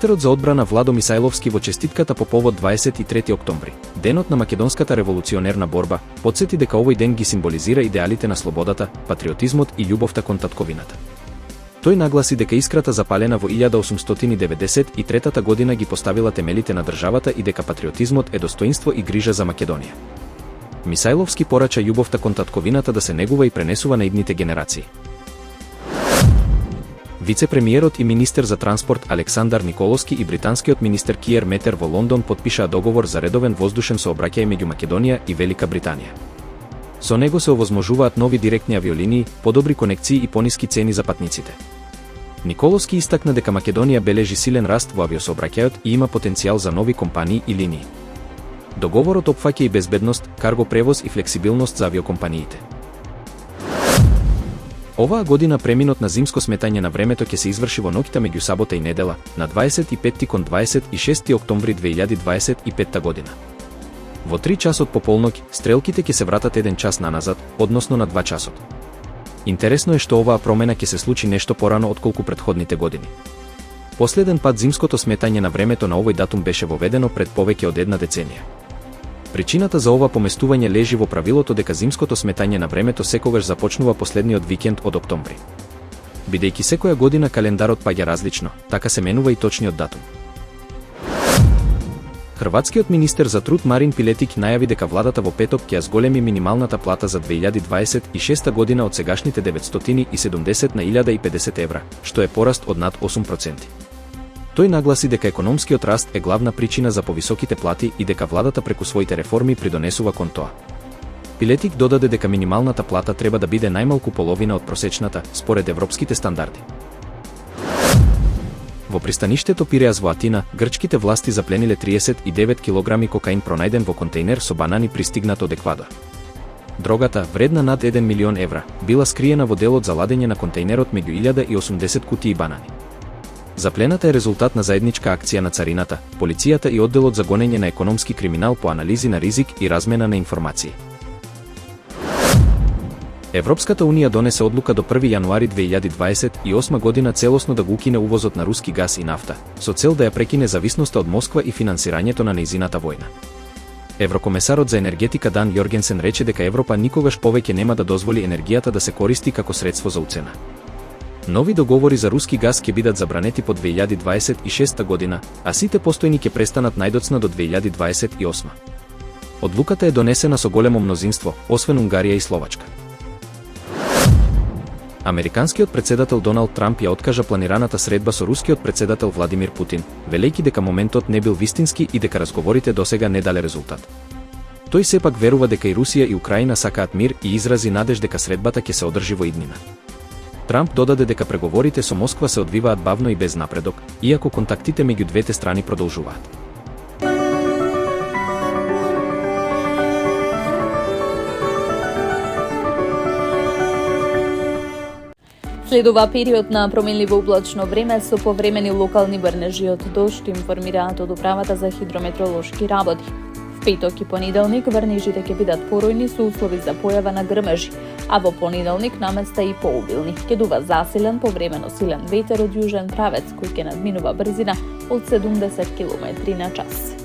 Министерот за одбрана Владо Мисајловски во честитката по повод 23 октомври, денот на македонската револуционерна борба, потсети дека овој ден ги символизира идеалите на слободата, патриотизмот и љубовта кон татковината. Тој нагласи дека искрата запалена во 1893 година ги поставила темелите на државата и дека патриотизмот е достоинство и грижа за Македонија. Мисајловски порача љубовта кон татковината да се негува и пренесува на идните генерации. Вице-премиерот и министер за транспорт Александар Николовски и британскиот министер Киер Метер во Лондон потпишаа договор за редовен воздушен сообраќај меѓу Македонија и Велика Британија. Со него се овозможуваат нови директни авиолинии, подобри конекции и пониски цени за патниците. Николовски истакна дека Македонија бележи силен раст во авиосообраќајот и има потенцијал за нови компании и линии. Договорот опфаќа и безбедност, карго превоз и флексибилност за авиокомпаниите. Оваа година преминот на зимско сметање на времето ќе се изврши во ноќта меѓу сабота и недела, на 25 кон 26 октомври 2025 година. Во 3 часот по полноќ, стрелките ќе се вратат 1 час наназад, односно на 2 часот. Интересно е што оваа промена ќе се случи нешто порано отколку претходните години. Последен пат зимското сметање на времето на овој датум беше воведено пред повеќе од една деценија. Причината за ова поместување лежи во правилото дека зимското сметање на времето секогаш започнува последниот викенд од октомври. Бидејќи секоја година календарот паѓа различно, така се менува и точниот датум. Хрватскиот министер за труд Марин Пилетик најави дека владата во петок ќе ја зголеми минималната плата за 2026 година од сегашните 970 на 1050 евра, што е пораст од над 8%. Тој нагласи дека економскиот раст е главна причина за повисоките плати и дека владата преку своите реформи придонесува кон тоа. Пилетик додаде дека минималната плата треба да биде најмалку половина од просечната, според европските стандарди. Во пристаништето Пиреас во Атина, грчките власти заплениле 39 килограми кокаин пронајден во контејнер со банани пристигнат од Еквадор. Дрогата, вредна над 1 милион евра, била скриена во делот за ладење на контејнерот меѓу 1080 кутии банани. Заплената е резултат на заедничка акција на царината, полицијата и одделот за гонење на економски криминал по анализи на ризик и размена на информации. Европската унија донесе одлука до 1 јануари 2028 година целосно да го укине увозот на руски газ и нафта, со цел да ја прекине зависноста од Москва и финансирањето на нејзината војна. Еврокомесарот за енергетика Дан Јоргенсен рече дека Европа никогаш повеќе нема да дозволи енергијата да се користи како средство за уцена. Нови договори за руски газ ќе бидат забранети по 2026 година, а сите постојни ќе престанат најдоцна до 2028. Одлуката е донесена со големо мнозинство, освен Унгарија и Словачка. Американскиот председател Доналд Трамп ја откажа планираната средба со рускиот председател Владимир Путин, велејќи дека моментот не бил вистински и дека разговорите досега не дале резултат. Тој сепак верува дека и Русија и Украина сакаат мир и изрази надеж дека средбата ќе се одржи во иднина. Трамп додаде дека преговорите со Москва се одвиваат бавно и без напредок, иако контактите меѓу двете страни продолжуваат. Следува период на променливо облачно време со повремени локални врнежи од дожд, информираат од Управата за хидрометеоролошки работи. В петок и понеделник врнежите ќе бидат поројни со услови за појава на грмежи, а во понеделник наместа и пообилни. Ќе дува засилен повремено силен ветер од јужен правец кој ќе надминува брзина од 70 км на час.